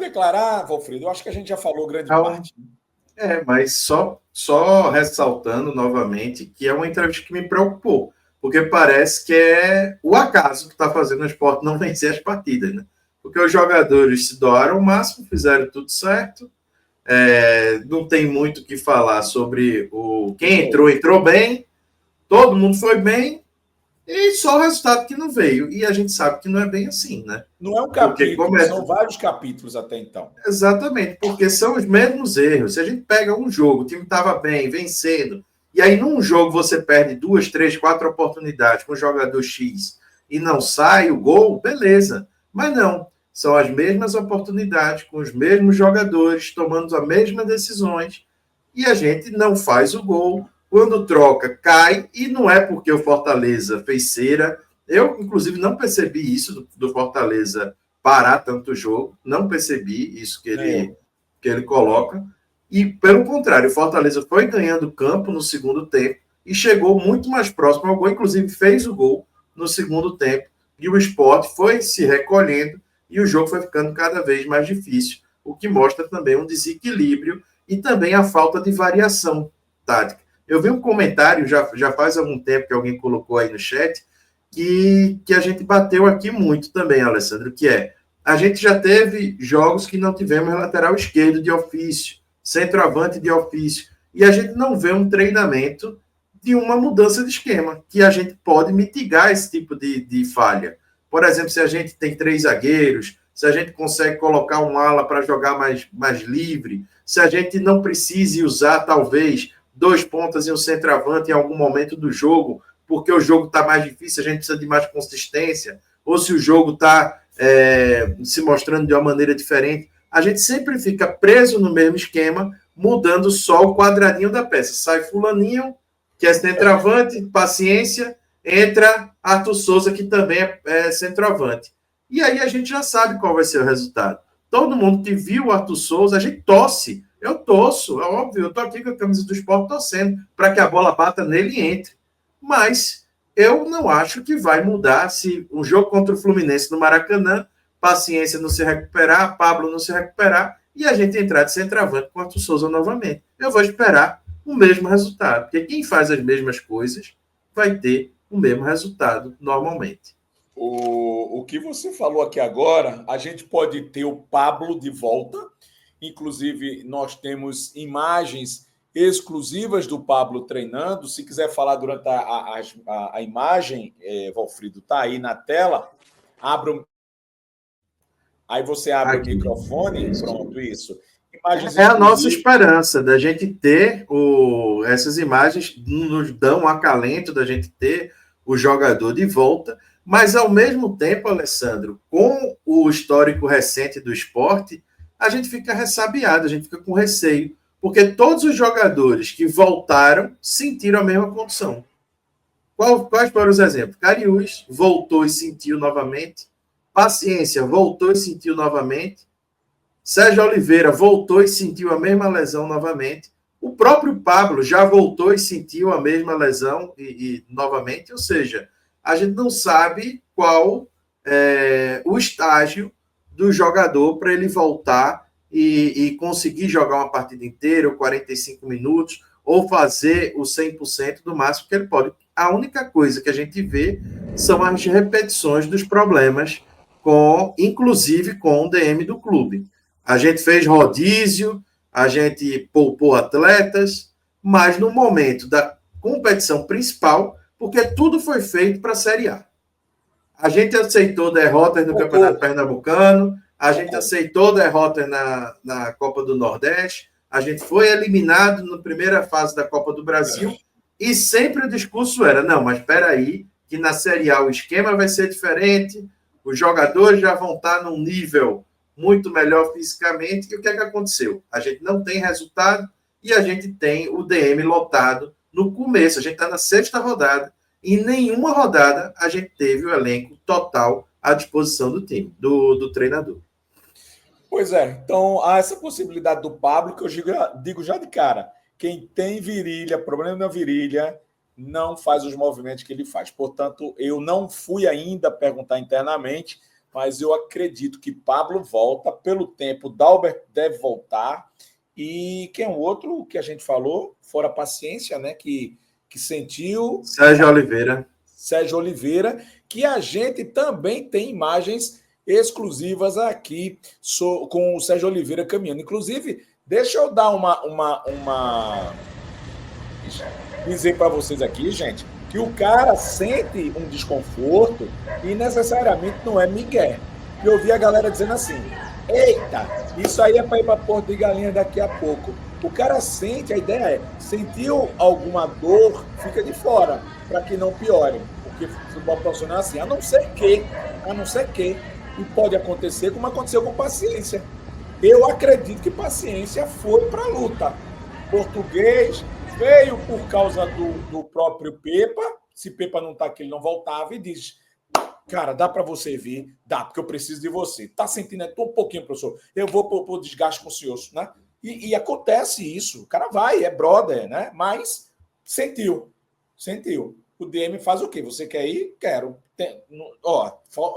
declarar, Valfredo? Eu acho que a gente já falou grande Então, parte. mas só ressaltando novamente que é uma entrevista que me preocupou, porque parece que é o acaso que está fazendo o Sport não vencer as partidas, né? Porque os jogadores se doaram ao máximo, fizeram tudo certo, não tem muito o que falar sobre quem entrou bem, todo mundo foi bem, e só o resultado que não veio. E a gente sabe que não é bem assim, né? Não é um Porque capítulo, são vários capítulos até então. Exatamente, porque são os mesmos erros. Se a gente pega um jogo, o time estava bem, vencendo, e aí num jogo você perde 2, 3, 4 oportunidades com o jogador X e não sai o gol, beleza. Mas não, são as mesmas oportunidades, com os mesmos jogadores, tomando as mesmas decisões, e a gente não faz o gol. Quando troca, cai, e não é porque o Fortaleza fez cera. Eu, inclusive, não percebi isso do Fortaleza parar tanto o jogo, não percebi isso que ele coloca. E, pelo contrário, o Fortaleza foi ganhando campo no segundo tempo e chegou muito mais próximo ao gol, inclusive fez o gol no segundo tempo. E o Sport foi se recolhendo e o jogo foi ficando cada vez mais difícil, o que mostra também um desequilíbrio e também a falta de variação tática. Eu vi um comentário, já faz algum tempo que alguém colocou aí no chat, que a gente bateu aqui muito também, Alessandro, que a gente já teve jogos que não tivemos lateral esquerdo de ofício, centroavante de ofício, e a gente não vê um treinamento de uma mudança de esquema, que a gente pode mitigar esse tipo de falha. Por exemplo, se a gente tem 3 zagueiros, se a gente consegue colocar um ala para jogar mais livre, se a gente não precise usar, talvez, 2 pontas e um centroavante em algum momento do jogo, porque o jogo está mais difícil, a gente precisa de mais consistência, ou se o jogo está se mostrando de uma maneira diferente. A gente sempre fica preso no mesmo esquema, mudando só o quadradinho da peça. Sai fulaninho, que é centroavante, paciência, entra Arthur Souza, que também é centroavante. E aí a gente já sabe qual vai ser o resultado. Todo mundo que viu o Arthur Souza, a gente torce. Eu torço, é óbvio, eu estou aqui com a camisa do Sport torcendo para que a bola bata nele e entre. Mas eu não acho que vai mudar se um jogo contra o Fluminense no Maracanã, paciência não se recuperar, Pablo não se recuperar, e a gente entrar de centroavante com o Arthur Souza novamente. Eu vou esperar o mesmo resultado, porque quem faz as mesmas coisas vai ter o mesmo resultado normalmente. O que você falou aqui agora, a gente pode ter o Pablo de volta. Inclusive, nós temos imagens exclusivas do Pablo treinando. Se quiser falar durante a imagem, Valfrido, está aí na tela. Aí você abre aqui o microfone, pronto, isso. Imagens é a nossa esperança da gente ter essas imagens, nos dão um acalento da gente ter o jogador de volta, mas ao mesmo tempo, Alessandro, com o histórico recente do esporte, a gente fica ressabiado, a gente fica com receio, porque todos os jogadores que voltaram sentiram a mesma condição. Quais foram os exemplos? Cariús voltou e sentiu novamente, Paciência voltou e sentiu novamente, Sérgio Oliveira voltou e sentiu a mesma lesão novamente. O próprio Pablo já voltou e sentiu a mesma lesão e novamente. Ou seja, a gente não sabe qual o estágio do jogador para ele voltar e conseguir jogar uma partida inteira, ou 45 minutos, ou fazer o 100% do máximo que ele pode. A única coisa que a gente vê são as repetições dos problemas, inclusive com o DM do clube. A gente fez rodízio, a gente poupou atletas, mas no momento da competição principal, porque tudo foi feito para a Série A. A gente aceitou derrotas no Campeonato Pernambucano, a gente aceitou derrotas na Copa do Nordeste, a gente foi eliminado na primeira fase da Copa do Brasil, e sempre o discurso era, não, mas espera aí, que na Série A o esquema vai ser diferente, os jogadores já vão estar num nível muito melhor fisicamente. E o que é que aconteceu? A gente não tem resultado e a gente tem o DM lotado no começo. A gente está na 6ª rodada e em nenhuma rodada a gente teve o elenco total à disposição do time, do treinador. Pois é, então há essa possibilidade do Pablo, que eu digo já de cara, quem tem virilha, problema na virilha, não faz os movimentos que ele faz. Portanto, eu não fui ainda perguntar internamente, mas eu acredito que Pablo volta, pelo tempo, Dalbert deve voltar, e quem é o outro que a gente falou, fora a paciência, né, que sentiu... Sérgio Oliveira. Sérgio Oliveira, que a gente também tem imagens exclusivas aqui com o Sérgio Oliveira caminhando. Inclusive, deixa eu dar dizer para vocês aqui, gente, que o cara sente um desconforto e necessariamente não é migué. Eu ouvi a galera dizendo assim, eita, isso aí é para ir para Porto de Galinha daqui a pouco. O cara sente, a ideia é, sentiu alguma dor, fica de fora, para que não piore. Porque o futebol profissional é assim, a não ser que, e pode acontecer como aconteceu com Paciência. Eu acredito que Paciência foi para a luta. Português veio por causa do próprio Pepa, se Pepa não está aqui, ele não voltava, e diz, cara, dá para você vir? Dá, porque eu preciso de você. Tá sentindo um pouquinho, professor? Eu vou pro desgaste com o senhor, né? E acontece isso. O cara vai, é brother, né? Mas sentiu. O DM faz o quê? Você quer ir? Quero.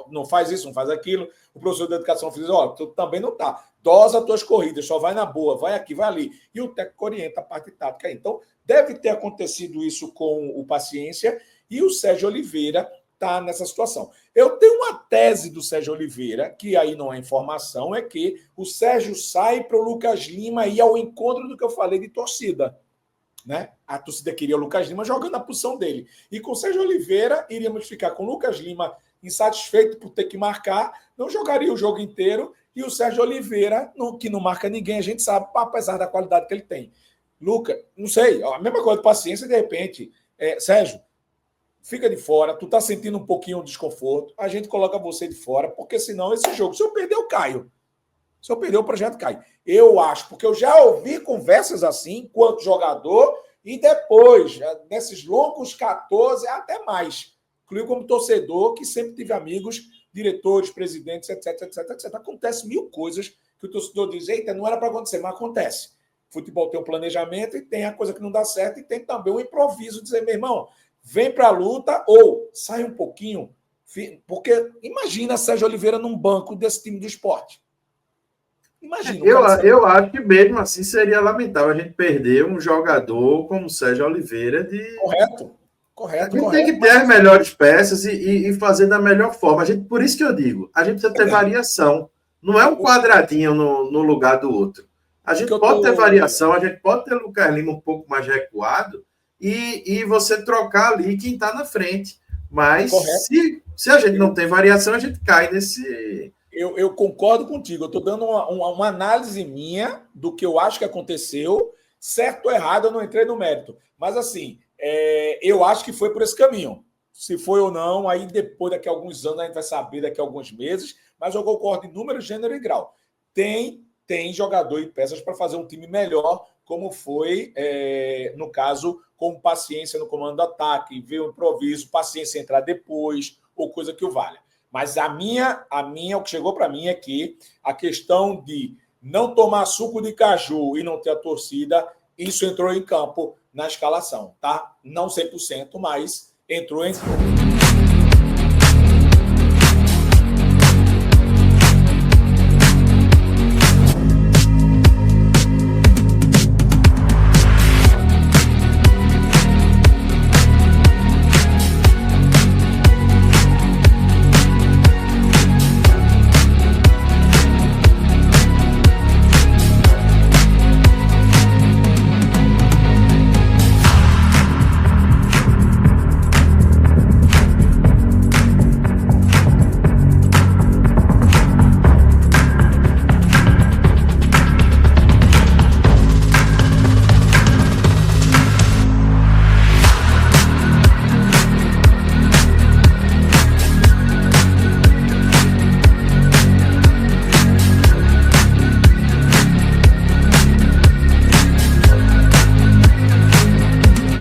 Não faz isso, não faz aquilo. O professor de educação fez, tu também não tá. Dosa as tuas corridas, só vai na boa, vai aqui, vai ali. E o técnico orienta a parte tática. Então, deve ter acontecido isso com o Paciência e o Sérgio Oliveira está nessa situação. Eu tenho uma tese do Sérgio Oliveira, que aí não é informação, é que o Sérgio sai para o Lucas Lima ir ao encontro do que eu falei de torcida. Né? A torcida queria o Lucas Lima jogando a posição dele. E com o Sérgio Oliveira, iríamos ficar com o Lucas Lima insatisfeito por ter que marcar, não jogaria o jogo inteiro, e o Sérgio Oliveira, que não marca ninguém, a gente sabe, apesar da qualidade que ele tem. Lucas, não sei, a mesma coisa de Paciência, de repente, Sérgio, fica de fora, tu tá sentindo um pouquinho de desconforto, a gente coloca você de fora, porque senão esse jogo, se eu perder, eu caio. Se eu perder, o projeto cai. Eu acho, porque eu já ouvi conversas assim, enquanto jogador, e depois, nesses longos 14, até mais. Incluiu como torcedor, que sempre tive amigos, diretores, presidentes, etc. Acontece mil coisas que o torcedor diz, eita, não era para acontecer, mas acontece. O futebol tem um planejamento e tem a coisa que não dá certo, e tem também um improviso, dizer, meu irmão, vem para a luta ou sai um pouquinho. Porque imagina Sérgio Oliveira num banco desse time do Sport. Imagina. Eu acho que mesmo assim seria lamentável a gente perder um jogador como o Sérgio Oliveira. Correto. A gente tem que ter as melhores peças e fazer da melhor forma. Por isso que eu digo, a gente precisa ter variação. Não é um quadradinho no lugar do outro. A gente pode ter variação, a gente pode ter o Lucas Lima um pouco mais recuado e você trocar ali quem está na frente. Mas se a gente não tem variação, a gente cai nesse... Eu concordo contigo. Eu estou dando uma análise minha do que eu acho que aconteceu. Certo ou errado, eu não entrei no mérito. Mas, assim, eu acho que foi por esse caminho. Se foi ou não, aí depois, daqui a alguns anos, a gente vai saber, daqui a alguns meses. Mas eu concordo em número, gênero e grau. Tem jogador e peças para fazer um time melhor, como foi, no caso, com Paciência no comando do ataque, ver o improviso, Paciência entrar depois, ou coisa que o valha. Mas o que chegou para mim é que a questão de não tomar suco de caju e não ter a torcida, isso entrou em campo na escalação, tá? Não 100%, mas entrou em campo.